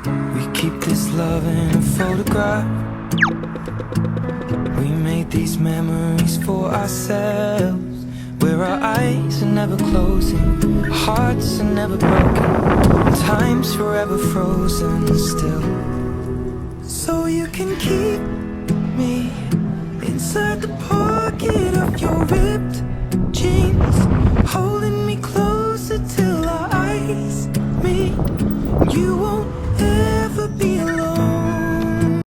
We keep this love in a photograph. We made these memories for ourselves, where our eyes are never closing, hearts are never broken, and time's forever frozen still. So you can keep me inside the pocket of your ripped jeans, holding me closer till our eyes meet. You won't